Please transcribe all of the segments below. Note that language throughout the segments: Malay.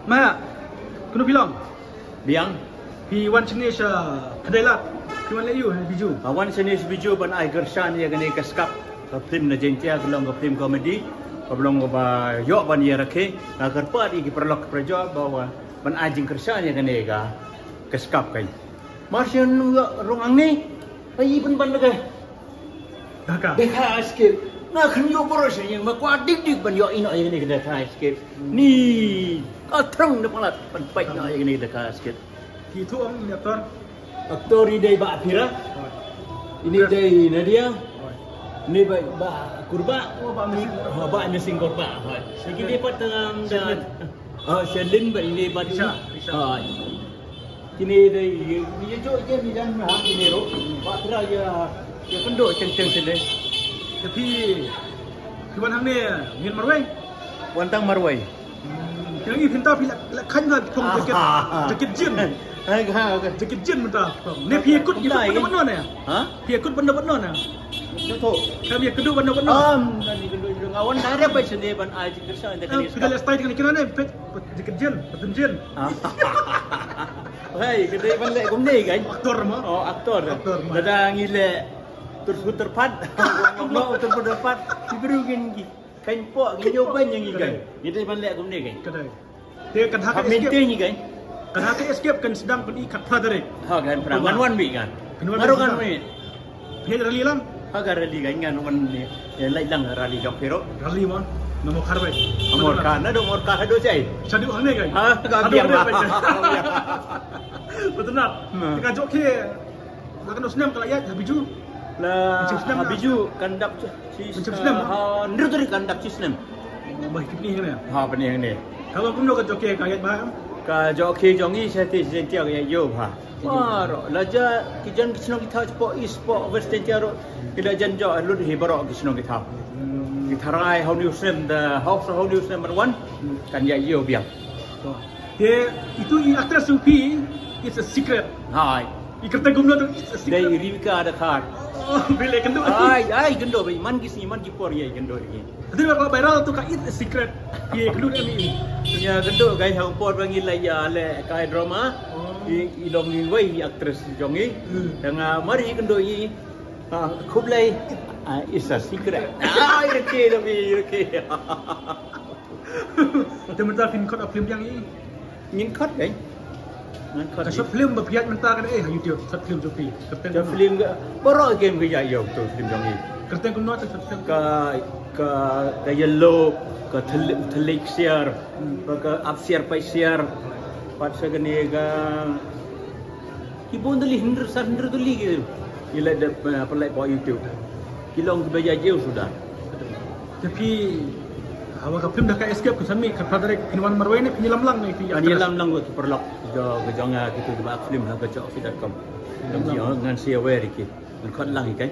Ma, kuno bilang. Biang. Pi wan jenis kedai lat. Pi wan leyu biju. Wan jenis biju ban ai gersan ya gani kaskap. Film na jentia belum ke film komedi. Belum ke ba yo ban ya rakhe. Na kerpa di perlok prejo bahwa ban ai jing gersan ya gani ga kaskap kai. Marsian rong ang ni. Ai ban lagay. Daka. Dekha skip. Na kan yo boros yang makwa dik ban yo ino ya gani dekha skip. Ni atrang na palat ban pai na ya gani dekha skip. Itu om ini aktor ini dari Mbak Afira, ini dari Nadia, ini Mbak Kurba, Mbak Mesin Kurba. Sedikit dapat dengan Shelin, Mbak ini Mbak ini dari ini jo je ni dan Mbak ini ro, Mbak Afira ya penduk ceng-ceng sini. Tapi kiban hang ni ngin marwai, Wantang Marwai. Yang ini pintar pilak kan lah kong jaket jin. Jaket jin mentah. Ni piakut benda benar ni. Piakut benda benar ni. Betul. Kami kedua benda benar. Nanti kedua ngawan dah apa sendiri ban aja kerja anda kali. Kita lihat style dengan kira ni jaket jin, betul jin. Hei, kedai ban lek gumne kan? Aktor mah. Oh, aktor. Dadang ile terus terpat. Ngomong terus terpat. Diberugin gi. Kain pok gi nyoban yang ikan. Itu ban lek gumne kan? Kedai. Dia kan hak escape ni kan? Kan hak escape kan sedang pergi kat Padre. Ha kan perangan wan bi kan. Baru kan mi. Dia rally lang. Ha kan rally kan kan wan ni. Ya lai lang rally ka pero. Rally mah. Nomor karbe. Nomor kan ada nomor kan ada cai. Cadu hang ni kan. Ha ka biang lah. Betul nak. Kita jok ke. Akan usnam kalau ya biju. Lah biju kandap si. Ha ndir tu kandap si snem. Baik ni kan ya. Ha benih ni. Kalau pun nak jok ke kayat bah. Ka joki jongi sate sentia ya yo ha. Wah, laja kijan kisno kita cepo ispo westentia ro. Kita janjo lut hebaro kisno kita. Kita rai how new sem the house how new sem one kan ya yo biang. Dia itu aktris Supi it's a secret. Hai. Ikerta gumna tu it's a secret. Dai Rivika ada khat. Oh, bila kendo. Ai kendo bai man kisni man kipor ye kendo ni. Tapi kalau viral tu kan it's a secret. Ye kendo ni. Ya kendo gai hang por bangi la ya le kai drama. Ilong ni wei aktris jongi. Dengan mari kendo i khub lai it's a secret. Ai reke lebih reke. Tementar film kot film yang ini. Ngin khot kan? Ngin khot. Short film berpiat mentar kan YouTube short film Supi. Kerten film baru game ke ya yo tu film jongi. Kerten kumno tu short film ka yellow ka telik share ka up share pai share pat sagane ga kibon dali hinder dali ke ila de pelai po YouTube kilong baja jauh sudah. Tapi awak ka film dah ka escape ke sami ka padre pinwan marwai ni penyelam lang ni ti. Penyelam lang tu perlok jo gejonga gitu ba film ha ka cok.com. Dengan sia aware ki. Khot lang ikai.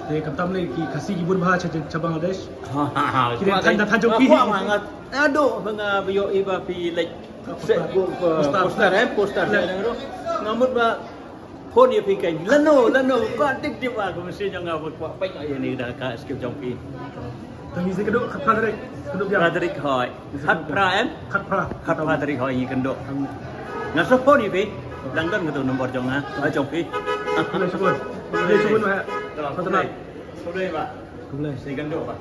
Dia kata lagi kasih ibu bahasa cabang Bangladesh. Kira kan dah tajuk pi. Mangat. Aduh banga bio iba pi like poster ngamut ba phone ye pi kai lano ba dik dik ba ko mesti jangan buat pai ai ni dah ka skip jong pi. Tangi se keduk Frederick dia. Frederick hoi. Khat Frederick hoi ni kenduk. Ngaso phone ye pi. Langgan gitu nombor jong ha. Jong pi. Boleh sebut. Boleh sebut ha. Boleh, Pak. Boleh, saya gendok, Pak.